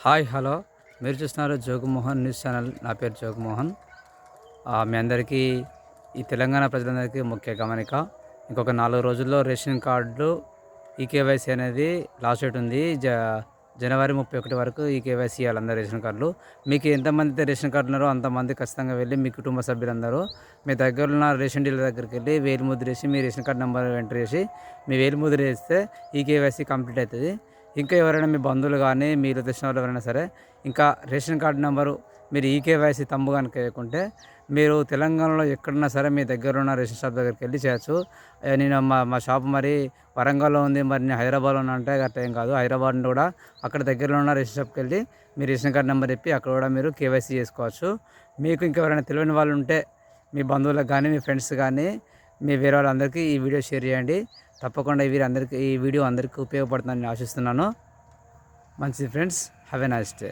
Hi hello మీరు చూస్తున్నారు జోగుమోహన్ news channel. నా పేరు జోగుమోహన్. మీ అందరికీ ఈ తెలంగాణ ప్రజలందరికీ ముఖ్య గమనిక. ఇంకొక 4 రోజుల్లో రేషన్ కార్డులు ఈకేవైసీ అనేది లాస్ట్ డేట్ ఉంది. జనవరి 31 వరకు ఈకేవైసీ ఇవ్వాలి అందరు రేషన్ కార్డులు. మీకు ఎంతమంది అయితే రేషన్ కార్డు ఉన్నారో అంతమంది ఖచ్చితంగా వెళ్ళి మీ కుటుంబ సభ్యులందరూ మీ దగ్గర ఉన్న రేషన్ డీలర్ దగ్గరికి వెళ్ళి వేలిముద్ర వేసి మీ రేషన్ కార్డు నెంబర్ ఎంటర్ చేసి మీ వేలిముద్ర వేస్తే ఈకేవైసీ కంప్లీట్ అవుతుంది. ఇంకా ఎవరైనా మీ బంధువులు కానీ మీరు తెలిసిన వాళ్ళు ఎవరైనా సరే ఇంకా రేషన్ కార్డు నెంబరు మీరు ఈకేవైసీ తంబు కనుక వేయకుంటే మీరు తెలంగాణలో ఎక్కడున్నా సరే మీ దగ్గర ఉన్న రేషన్ షాప్ దగ్గరికి వెళ్ళి చేయొచ్చు. నేను మా షాప్ మరి వరంగల్లో ఉంది, మరి నేను హైదరాబాద్లో ఉన్నా అంటే అట్లా ఏం కాదు. హైదరాబాద్ కూడా అక్కడ దగ్గరలో ఉన్న రేషన్ షాప్కి వెళ్ళి మీ రేషన్ కార్డు నెంబర్ చెప్పి అక్కడ కూడా మీరు కేవైసీ చేసుకోవచ్చు. మీకు ఇంకెవరైనా తెలియని వాళ్ళు ఉంటే మీ బంధువులకు కానీ మీ ఫ్రెండ్స్ కానీ మీ వేరే వాళ్ళందరికీ ఈ వీడియో షేర్ చేయండి. తప్పకుండా ఈ వీడియో అందరికీ ఉపయోగపడుతుందని ఆశిస్తున్నాను. మంచిది friends, have a nice day.